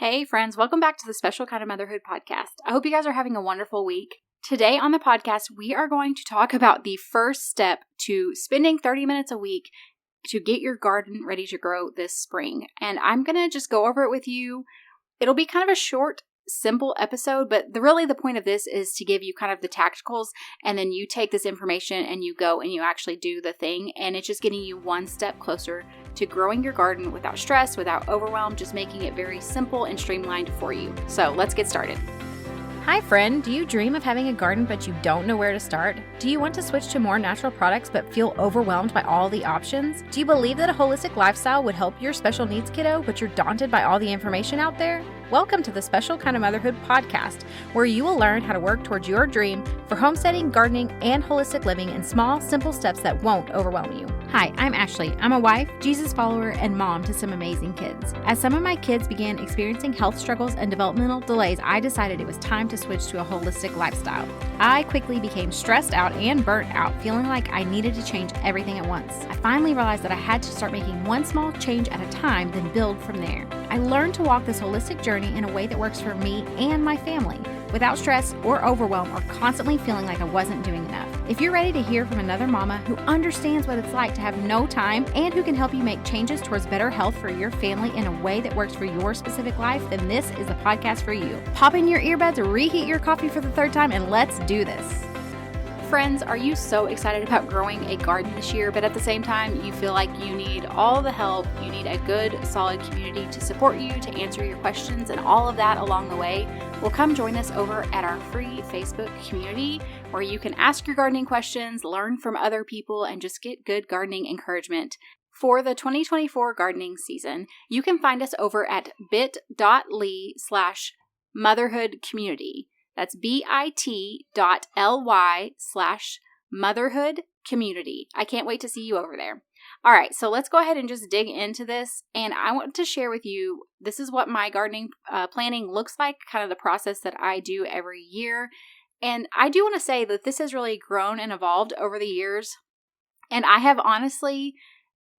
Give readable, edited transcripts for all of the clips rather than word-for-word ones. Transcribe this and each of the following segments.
Hey friends, welcome back to the Special Kind of Motherhood podcast. I hope you guys are having a wonderful week. Today on the podcast, we are going to talk about the first step to spending 30 minutes a week to get your garden ready to grow this spring. And I'm going to just go over it with you. It'll be kind of a short, simple episode, but really the point of this is to give you kind of the tacticals, and then you take this information and you go and you actually do the thing, and it's just getting you one step closer to growing your garden without stress, without overwhelm, just making it very simple and streamlined for you. So let's get started. Hi friend, do you dream of having a garden but you don't know where to start? Do you want to switch to more natural products but feel overwhelmed by all the options? Do you believe that a holistic lifestyle would help your special needs kiddo but you're daunted by all the information out there? Welcome to the Special Kind of Motherhood podcast, where you will learn how to work towards your dream for homesteading, gardening, and holistic living in small, simple steps that won't overwhelm you. Hi, I'm Ashley. I'm a wife, Jesus follower, and mom to some amazing kids. As some of my kids began experiencing health struggles and developmental delays, I decided it was time to switch to a holistic lifestyle. I quickly became stressed out and burnt out, feeling like I needed to change everything at once. I finally realized that I had to start making one small change at a time, then build from there. I learned to walk this holistic journey in a way that works for me and my family, without stress or overwhelm or constantly feeling like I wasn't doing enough. If you're ready to hear from another mama who understands what it's like to have no time and who can help you make changes towards better health for your family in a way that works for your specific life, then this is the podcast for you. Pop in your earbuds, reheat your coffee for the third time, and let's do this. Friends, are you so excited about growing a garden this year, but at the same time, you feel like you need all the help, you need a good, solid community to support you, to answer your questions, and all of that along the way? Well, come join us over at our free Facebook community, where you can ask your gardening questions, learn from other people, and just get good gardening encouragement. For the 2024 gardening season, you can find us over at bit.ly/motherhoodcommunity. That's bit.ly/motherhoodcommunity. I can't wait to see you over there. All right, so let's go ahead and just dig into this. And I want to share with you, this is what my gardening planning looks like, kind of the process that I do every year. And I do want to say that this has really grown and evolved over the years. And I have honestly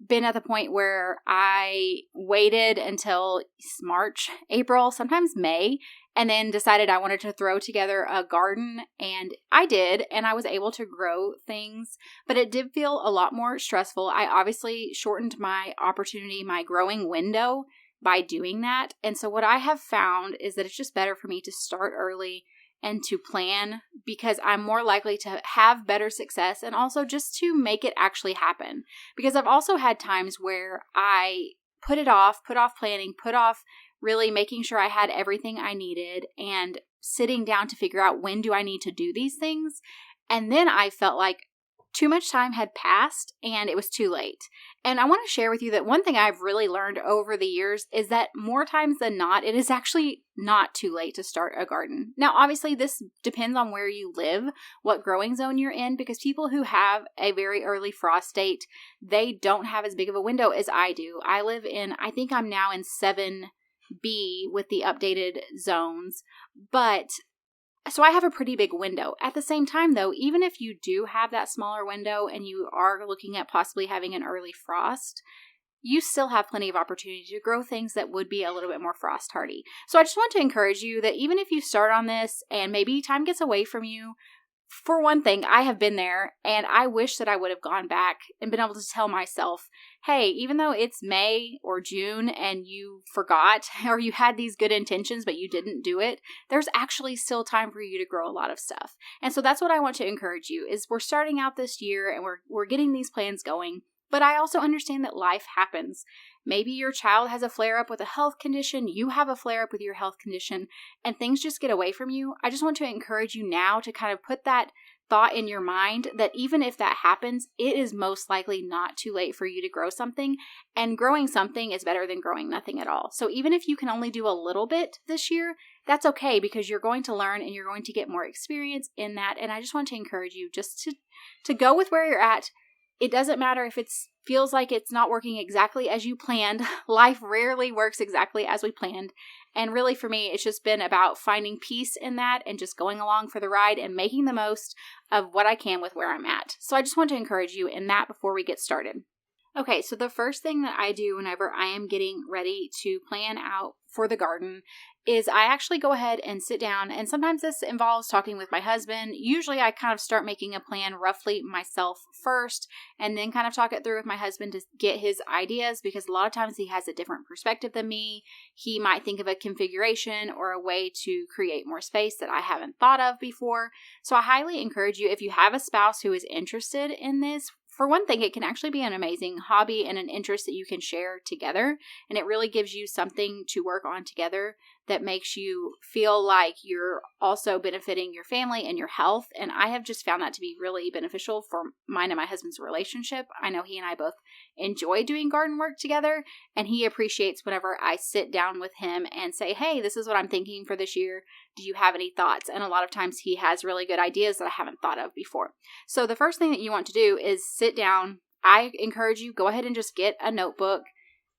been at the point where I waited until March, April, sometimes May, and then decided I wanted to throw together a garden, and I did, and I was able to grow things, but it did feel a lot more stressful. I obviously shortened my opportunity, my growing window by doing that, and so what I have found is that it's just better for me to start early and to plan, because I'm more likely to have better success, and also just to make it actually happen. Because I've also had times where I put off planning, put off really making sure I had everything I needed and sitting down to figure out when do I need to do these things. And then I felt like too much time had passed and it was too late. And I want to share with you that one thing I've really learned over the years is that more times than not, it is actually not too late to start a garden. Now, obviously, this depends on where you live, what growing zone you're in, because people who have a very early frost date, they don't have as big of a window as I do. I live in, I think I'm now in 7B with the updated zones, but so I have a pretty big window. At the same time, though, even if you do have that smaller window and you are looking at possibly having an early frost, you still have plenty of opportunity to grow things that would be a little bit more frost hardy. So I just want to encourage you that even if you start on this and maybe time gets away from you, for one thing, I have been there, and I wish that I would have gone back and been able to tell myself, hey, even though it's May or June and you forgot or you had these good intentions but you didn't do it, there's actually still time for you to grow a lot of stuff. And so that's what I want to encourage you is we're starting out this year and we're getting these plans going. But I also understand that life happens. Maybe your child has a flare-up with a health condition, you have a flare-up with your health condition, and things just get away from you. I just want to encourage you now to kind of put that thought in your mind that even if that happens, it is most likely not too late for you to grow something, and growing something is better than growing nothing at all. So even if you can only do a little bit this year, that's okay, because you're going to learn and you're going to get more experience in that. And I just want to encourage you just to go with where you're at. It doesn't matter if it feels like it's not working exactly as you planned. Life rarely works exactly as we planned. And really for me, it's just been about finding peace in that and just going along for the ride and making the most of what I can with where I'm at. So I just want to encourage you in that before we get started. Okay, so the first thing that I do whenever I am getting ready to plan out for the garden is I actually go ahead and sit down, and sometimes this involves talking with my husband. Usually I kind of start making a plan roughly myself first and then kind of talk it through with my husband to get his ideas, because a lot of times he has a different perspective than me. He might think of a configuration or a way to create more space that I haven't thought of before. So I highly encourage you, if you have a spouse who is interested in this, for one thing, it can actually be an amazing hobby and an interest that you can share together. And it really gives you something to work on together that makes you feel like you're also benefiting your family and your health. And I have just found that to be really beneficial for mine and my husband's relationship. I know he and I both enjoy doing garden work together, and he appreciates whenever I sit down with him and say, hey, this is what I'm thinking for this year. Do you have any thoughts? And a lot of times he has really good ideas that I haven't thought of before. So the first thing that you want to do is sit down. I encourage you, go ahead and just get a notebook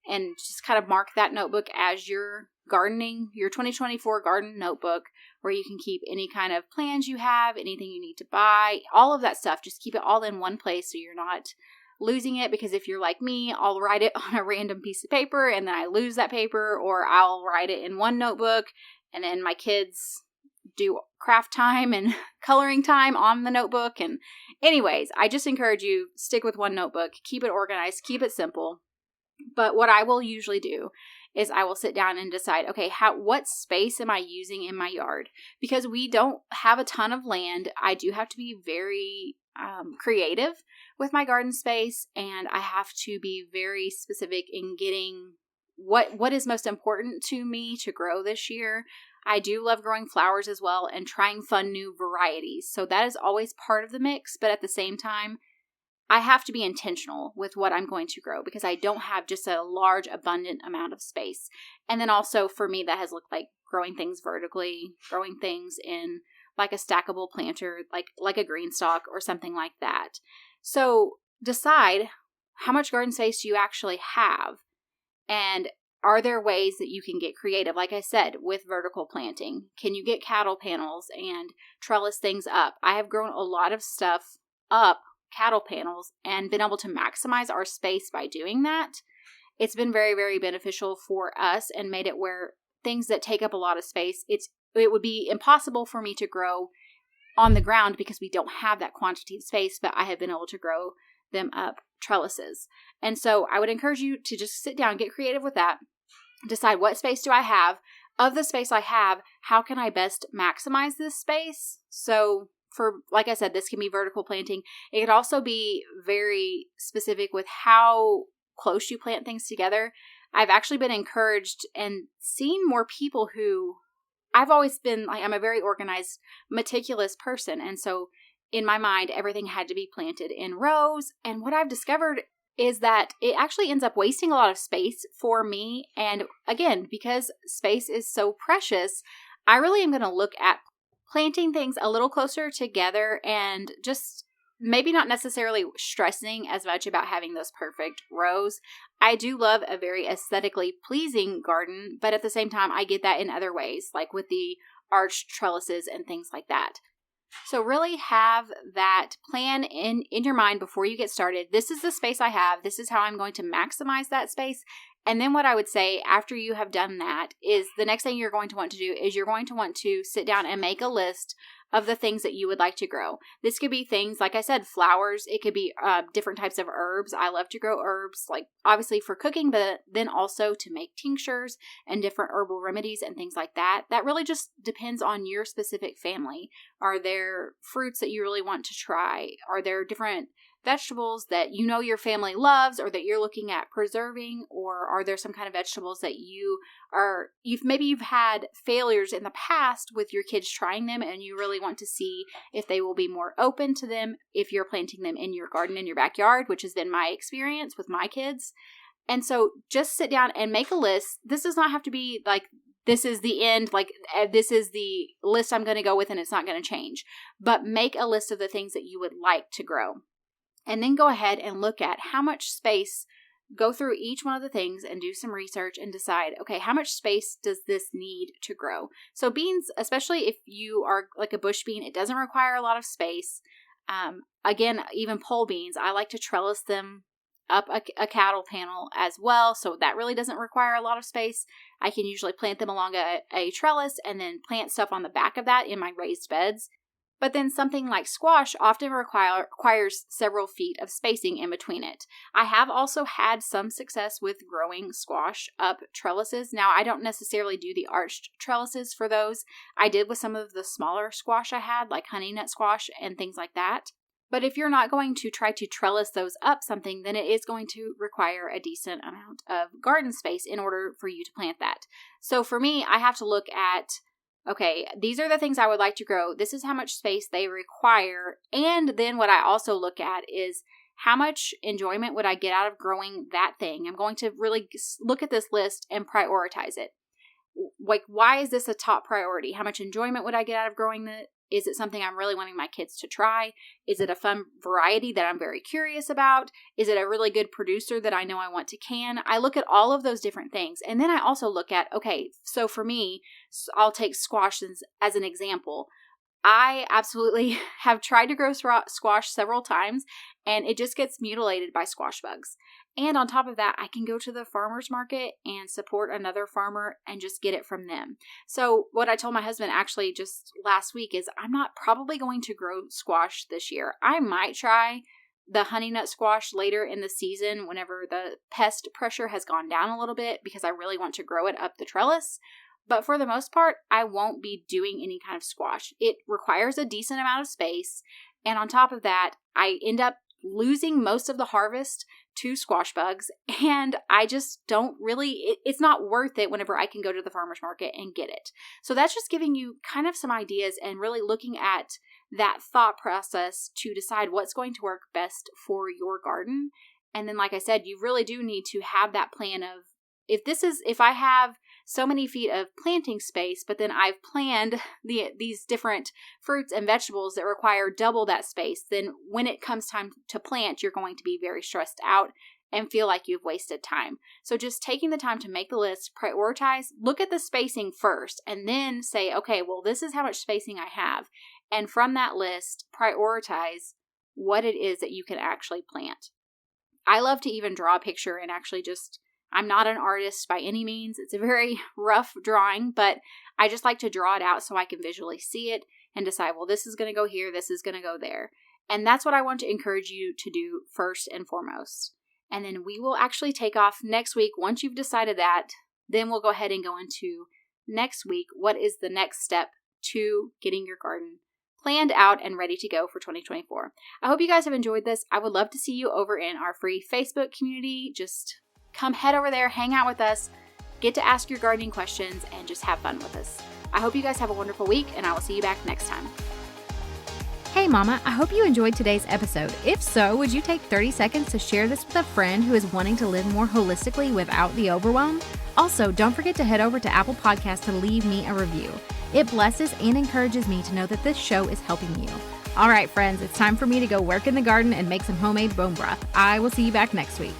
and just kind of mark that notebook as your gardening, your 2024 garden notebook, where you can keep any kind of plans you have, anything you need to buy, all of that stuff. Just keep it all in one place so you're not losing it, because if you're like me, I'll write it on a random piece of paper and then I lose that paper, or I'll write it in one notebook and then my kids do craft time and coloring time on the notebook. And anyways, I just encourage you, stick with one notebook, keep it organized, keep it simple. But what I will usually do is I will sit down and decide, okay, what space am I using in my yard? Because we don't have a ton of land. I do have to be very creative with my garden space, and I have to be very specific in getting what is most important to me to grow this year. I do love growing flowers as well and trying fun new varieties. So that is always part of the mix, but at the same time, I have to be intentional with what I'm going to grow, because I don't have just a large, abundant amount of space. And then also for me, that has looked like growing things vertically, growing things in like a stackable planter, like a green stalk or something like that. So decide, how much garden space do you actually have? And are there ways that you can get creative? Like I said, with vertical planting, can you get cattle panels and trellis things up? I have grown a lot of stuff up cattle panels and been able to maximize our space by doing that. It's been very, very beneficial for us and made it where things that take up a lot of space, it would be impossible for me to grow on the ground because we don't have that quantity of space, but I have been able to grow them up trellises. And so I would encourage you to just sit down, get creative with that, decide, what space do I have? Of the space I have, how can I best maximize this space? So like I said, this can be vertical planting. It could also be very specific with how close you plant things together. I've actually been encouraged and seen more people who, I've always been like, I'm a very organized, meticulous person. And so in my mind, everything had to be planted in rows. And what I've discovered is that it actually ends up wasting a lot of space for me. And again, because space is so precious, I really am going to look at planting things a little closer together and just maybe not necessarily stressing as much about having those perfect rows. I do love a very aesthetically pleasing garden, but at the same time, I get that in other ways, like with the arched trellises and things like that. So really have that plan in your mind before you get started. This is the space I have. This is how I'm going to maximize that space. And then what I would say after you have done that is the next thing you're going to want to do is you're going to want to sit down and make a list of the things that you would like to grow. This could be things, like I said, flowers. It could be different types of herbs. I love to grow herbs, like obviously for cooking, but then also to make tinctures and different herbal remedies and things like that. That really just depends on your specific family. Are there fruits that you really want to try? Are there different vegetables that you know your family loves or that you're looking at preserving? Or are there some kind of vegetables that you've had failures in the past with your kids trying them, and you really want to see if they will be more open to them if you're planting them in your garden, in your backyard, which has been my experience with my kids. And so just sit down and make a list. This does not have to be like, this is the end, like this is the list I'm going to go with and it's not going to change. But make a list of the things that you would like to grow. And then go ahead and look at how much space, go through each one of the things and do some research and decide, okay, how much space does this need to grow? So beans, especially if you are like a bush bean, it doesn't require a lot of space. Again, even pole beans, I like to trellis them up a cattle panel as well, so that really doesn't require a lot of space. I can usually plant them along a trellis and then plant stuff on the back of that in my raised beds. But then something like squash often requires several feet of spacing in between it. I have also had some success with growing squash up trellises. Now, I don't necessarily do the arched trellises for those. I did with some of the smaller squash I had, like honey nut squash and things like that. But if you're not going to try to trellis those up something, then it is going to require a decent amount of garden space in order for you to plant that. So for me, I have to look at, okay, these are the things I would like to grow. This is how much space they require. And then what I also look at is how much enjoyment would I get out of growing that thing? I'm going to really look at this list and prioritize it. Like, why is this a top priority? How much enjoyment would I get out of growing it? Is it something I'm really wanting my kids to try? Is it a fun variety that I'm very curious about? Is it a really good producer that I know I want to can? I look at all of those different things. And then I also look at, okay, so for me, I'll take squash as an example. I absolutely have tried to grow squash several times, and it just gets mutilated by squash bugs. And on top of that, I can go to the farmer's market and support another farmer and just get it from them. So what I told my husband actually just last week is I'm not probably going to grow squash this year. I might try the honey nut squash later in the season whenever the pest pressure has gone down a little bit, because I really want to grow it up the trellis. But for the most part, I won't be doing any kind of squash. It requires a decent amount of space. And on top of that, I end up losing most of the harvest to squash bugs. And I just don't really, it's not worth it whenever I can go to the farmer's market and get it. So that's just giving you kind of some ideas and really looking at that thought process to decide what's going to work best for your garden. And then, like I said, you really do need to have that plan of, if I have so many feet of planting space, but then I've planned these different fruits and vegetables that require double that space, then when it comes time to plant, you're going to be very stressed out and feel like you've wasted time. So just taking the time to make the list, prioritize, look at the spacing first, and then say, okay, well, this is how much spacing I have. And from that list, prioritize what it is that you can actually plant. I love to even draw a picture and actually I'm not an artist by any means. It's a very rough drawing, but I just like to draw it out so I can visually see it and decide, well, this is going to go here, this is going to go there. And that's what I want to encourage you to do first and foremost. And then we will actually take off next week. Once you've decided that, then we'll go ahead and go into next week. What is the next step to getting your garden planned out and ready to go for 2024? I hope you guys have enjoyed this. I would love to see you over in our free Facebook community. Just come head over there, hang out with us, get to ask your gardening questions, and just have fun with us. I hope you guys have a wonderful week, and I will see you back next time. Hey Mama, I hope you enjoyed today's episode. If so, would you take 30 seconds to share this with a friend who is wanting to live more holistically without the overwhelm? Also, don't forget to head over to Apple Podcasts to leave me a review. It blesses and encourages me to know that this show is helping you. All right, friends, it's time for me to go work in the garden and make some homemade bone broth. I will see you back next week.